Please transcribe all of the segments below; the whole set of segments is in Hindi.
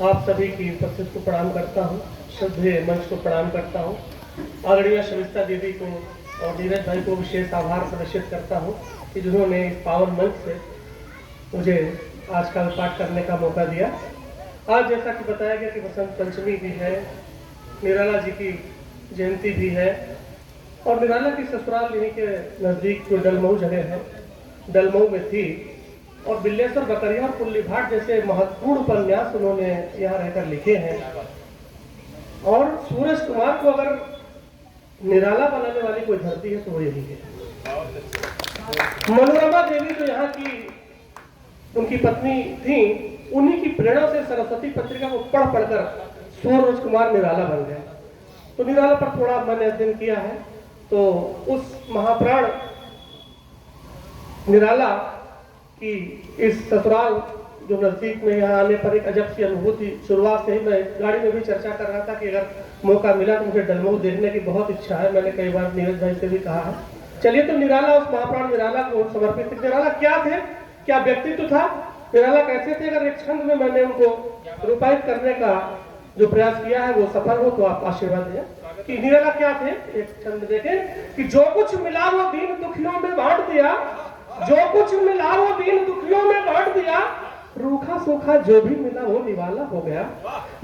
आप सभी की उपस्थिति को प्रणाम करता हूँ, श्रद्धेय मंच को प्रणाम करता हूँ, आदरणीय शमिस्ता दीदी को और नीरज भाई को विशेष आभार प्रदर्शित करता हूँ कि जिन्होंने इस पावन मंच से मुझे आज का पाठ करने का मौका दिया। आज जैसा कि बताया गया कि बसंत पंचमी भी है, निराला जी की जयंती भी है और निराला की ससुराल यहीं के नज़दीक जो डलमऊ जगह है, डलमऊ में थी और बिल्लेश्वर बकरिया और कुल्ली भाट जैसे महत्वपूर्ण उपन्यास उन्होंने यहाँ रहकर लिखे हैं। और सूरज कुमार को अगर निराला बनाने वाली कोई धरती है तो वो यही है। मनोरमा देवी जो यहाँ की उनकी पत्नी थी, उन्हीं की प्रेरणा से सरस्वती पत्रिका को पढ़ पढ़कर सूरज कुमार निराला बन गए। तो निराला पर थोड़ा मैंने अध्ययन किया है, तो उस महाप्राण निराला कि इस ससुराल जो नजदीक में यहाँ आने पर एक अजब सी अनुभूति, शुरुआत से ही मैं गाड़ी में भी चर्चा कर रहा था कि अगर मौका मिला तो मुझे डलमऊ देखने की बहुत इच्छा है। मैंने कई बार नीरज भाई से भी कहा है। चलिए, तो निराला, उस महाप्राण निराला को समर्पित। निराला क्या थे, क्या व्यक्तित्व था, निराला कैसे थे, अगर एक छंद में मैंने उनको रूपायित करने का जो प्रयास किया है वो सफल हो तो आप आशीर्वाद दें कि निराला क्या थे। एक छंद देखें कि जो कुछ मिला वो दीन दुखियों में बांट दिया, जो कुछ मिला वो दीन दुखियों में बांट दिया, रूखा सूखा जो भी मिला वो निवाला हो गया।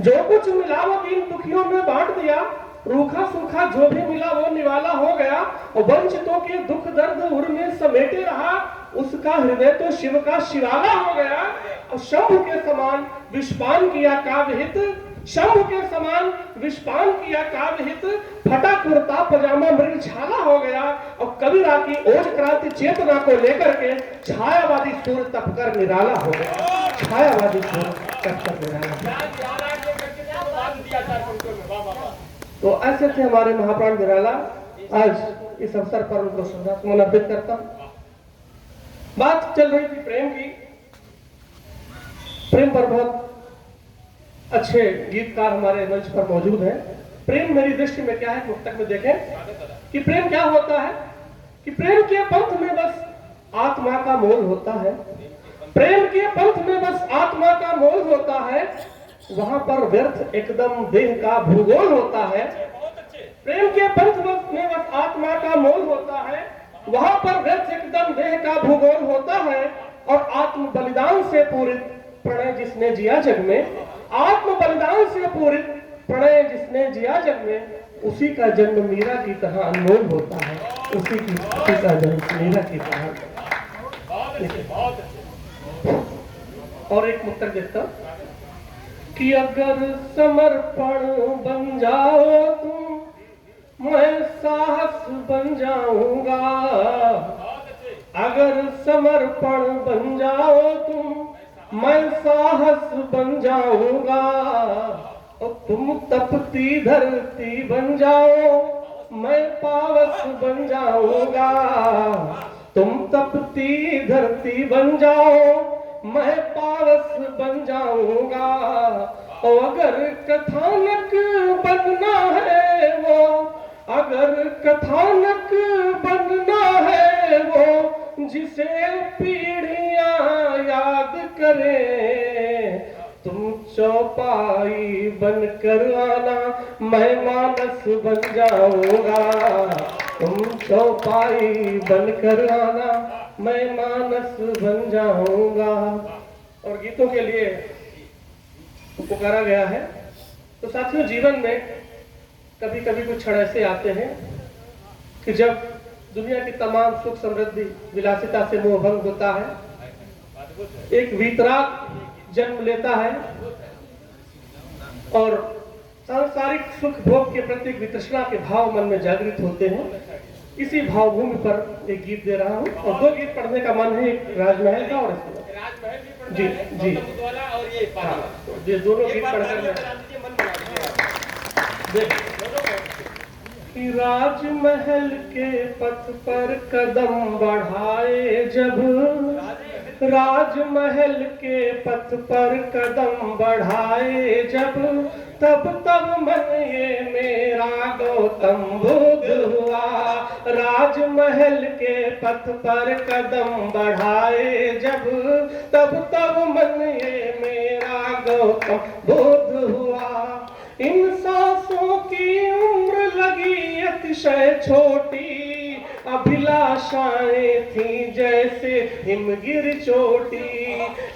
जो कुछ मिला वो दीन दुखियों में बांट दिया, रूखा सूखा जो भी मिला वो निवाला हो गया। और वंचितों के दुख दर्द उर में समेटे रहा, उसका हृदय तो शिव का शिवाला हो गया। और शंभु के समान विषपान किया काव्य हित, शंभु के समान विषपान किया काव्य हित, फटा कुर्ता पजामा मृग छाला हो गया। और कबीरा की ओज क्रांति चेतना को लेकर के छायावादी सूर्य तपकर निराला हो गया। छायावादी सूर्य तपकर निराला। तो ऐसे थे हमारे महाप्राण निराला। आज इस अवसर पर उनको श्रद्धासुमन अर्पित करता हूं। बात चल रही थी प्रेम की। प्रेम पर बहुत अच्छे गीतकार हमारे मंच पर मौजूद हैं। प्रेम मेरी दृष्टि में क्या है, मुक्तक में देखें कि प्रेम क्या होता है। कि प्रेम के पंथ में बस आत्मा का मोल होता है, प्रेम के पंथ में बस आत्मा का मोल होता है, वहां पर व्यर्थ एकदम देह का भूगोल होता है। प्रेम के पंथ में बस आत्मा का मोल होता है, वहां पर व्यर्थ एकदम देह का भूगोल होता है। और आत्म बलिदान से पूरित प्रणय जिसने जिया जग में, आत्म बलिदान से पूरित प्रणय जिसने जिया जग में, उसी का जन्म मीरा की तरह अनमोल होता है। उसी का जन्म मीरा की तरह। और एक मुक्तक देखता कि अगर समर्पण बन जाओ तुम, मैं साहस बन जाऊंगा। अगर समर्पण बन जाओ तुम, मैं साहस बन जाऊंगा। और तुम तपती धरती बन जाओ, मैं पावस बन जाऊंगा। तुम तपती धरती बन जाओ, मैं पावस बन जाऊंगा। और अगर कथानक बनना है वो, अगर कथानक बनना है वो, जिसे पीढ़ियां याद करें, तुम चौपाई बनकर आना, मैं मानस बन जाऊंगा। तुम चौपाई बनकर आना, मैं मानस बन जाऊंगा। और गीतों के लिए पुकारा गया है। तो साथियों, जीवन में कभी कभी कुछ क्षण ऐसे आते हैं कि जब दुनिया की तमाम सुख समृद्धि विलासिता से मोह भंग होता है, एक वीतराग जन्म लेता है और सांसारिक सुख भोग के प्रति वितृष्णा के भाव मन में जागृत होते हैं। इसी भावभूमि पर एक गीत दे रहा हूँ और दो गीत पढ़ने का मन है, एक राजमहल का और जी जी हाँ, ये दोनों गीत पढ़कर कि राजमहल के पथ पर कदम बढ़ाए जब, राजमहल के पथ पर कदम बढ़ाए जब, तब तब मन ये मेरा गौतम बुद्ध हुआ। राजमहल के पथ पर कदम बढ़ाए जब, तब तब मन ये मेरा गौतम बुद्ध हुआ। इन सांसों की उम्र लगी अतिशय छोटी, अभिलाषाएं थी जैसे हिमगिर चोटी।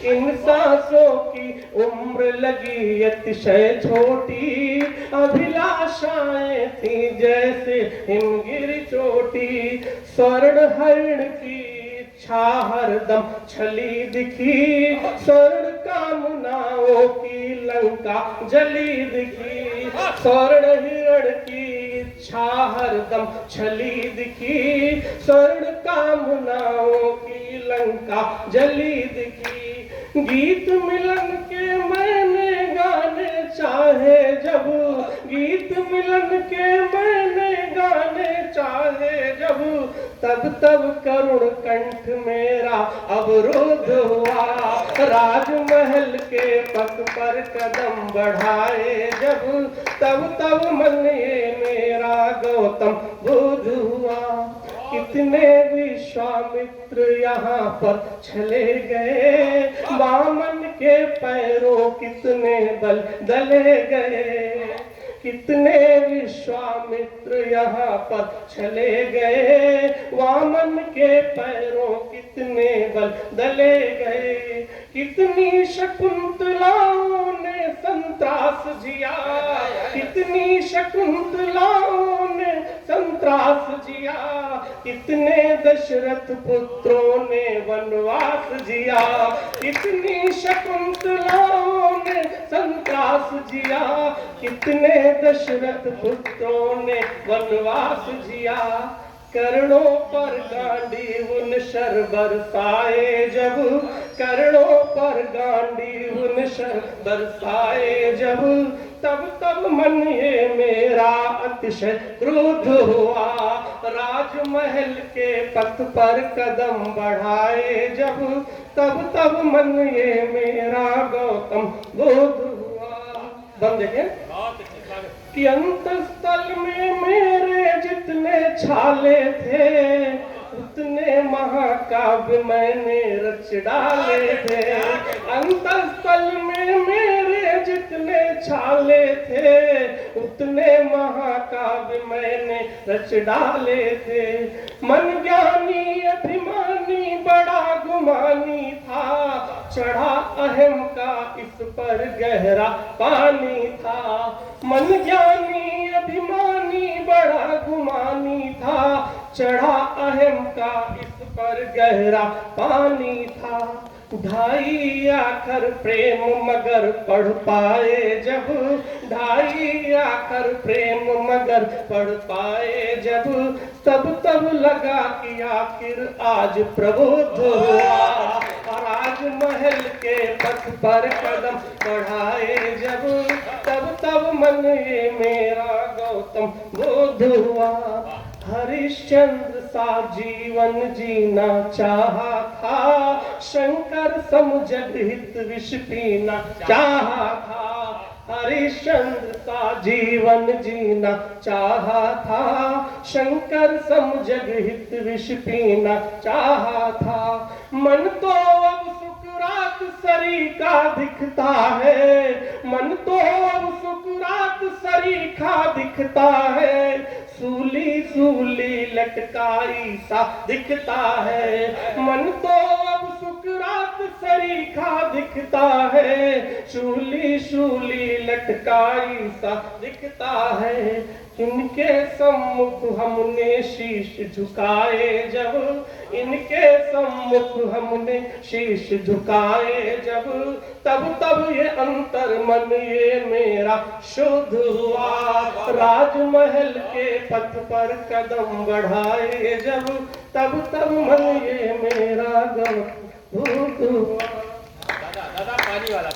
इन सांसों की उम्र लगी अतिशय छोटी, अभिलाषाएं थी जैसे हिमगिर चोटी। स्वर्ण हरण की इच्छा हरदम छली दिखी, स्वर्ण कामनाओं की लंका जली दिखी। स्वर्ण हिरण की इच्छा हरदम छली दिखी, स्वर्ण कामनाओं की लंका जली दिखी। गीत मिलन के मैंने गाने चाहे जब, गीत मिलन के मैंने गाने चाहे जब, तब तब करुण कंठ मेरा अवरुद्ध हुआ। राजमहल के पथ पर कदम बढ़ाए जब, तब तब मन ये मेरा गौतम बुद्ध हुआ। कितने विश्वामित्र यहाँ पर चले गए, वामन के पैरों कितने बल दले गए। कितने विश्वामित्र यहाँ पर चले गए, वामन के पैरों कितने बल दले गए। कितनी शकुंतलाओं ने संत्रास जिया, कितनी शकुंतलाओं ने संत्रास जिया। कितने दशरथ पुत्रों ने वनवास जिया, कितनी शकुंतलाओं ने संत्रास जिया। कितने दशरथ पुत्रों ने वनवास जिया। कर्णों पर गांडीव शर बरसाए जब, कर्णों पर गांडीव शर बरसाए जब, तब तब मन ये मेरा अतिशय क्रोध हुआ। राजमहल के पथ पर कदम बढ़ाए जब, तब तब मन ये मेरा गौतम बुद्ध हुआ। बंद देखें कि अंतस्थल में मेरे जितने छाले थे, उतने महाकाव्य मैंने रच डाले थे। अंतस्थल में मेरे जितने छाले थे, उतने महाकाव्य मैंने रच डाले थे। मन ज्ञानी अभिमानी बड़ा गुमानी था, चढ़ा अहम का इस पर गहरा पानी था। मन ज्ञानी अभिमानी बड़ा गुमानी था, चढ़ा अहम का इस पर गहरा पानी था। ढाई आखर प्रेम मगर पढ़ पाए जब, ढाई आखर प्रेम मगर पढ़ पाए जब, तब तब लगा कि आखिर आज प्रबुद्ध हुआ। राजमहल के पथ पर कदम बढ़ाए जब, तब तब मन ये मेरा गौतम बुद्ध हुआ। हरिश्चंद्र सा जीवन जीना चाहा था, शंकर सम जगहित विष पीना चाहा था। हरिश्चंद्र सा जीवन जीना चाहा था, शंकर सम जगहित विष पीना चाहा था। मन तो अब सुकरात सरीखा दिखता है, मन तो अब सुकरात सरीखा दिखता है। सूली सूली लटकाई सा दिखता है, मन तो अब सुकरात सरीखा दिखता है। शूली शूली लटकाई सा दिखता है। इनके सम्मुख हमने शीश झुकाए जब, इनके सम्मुख हमने शीश झुकाए जब, तब तब ये अंतर मन ये मेरा शुद्ध हुआ। राजमहल के पथ पर कदम बढ़ाए जब, तब तब मन ये मेरा गौतम बुद्ध हुआ। दादा दादा पानी वाला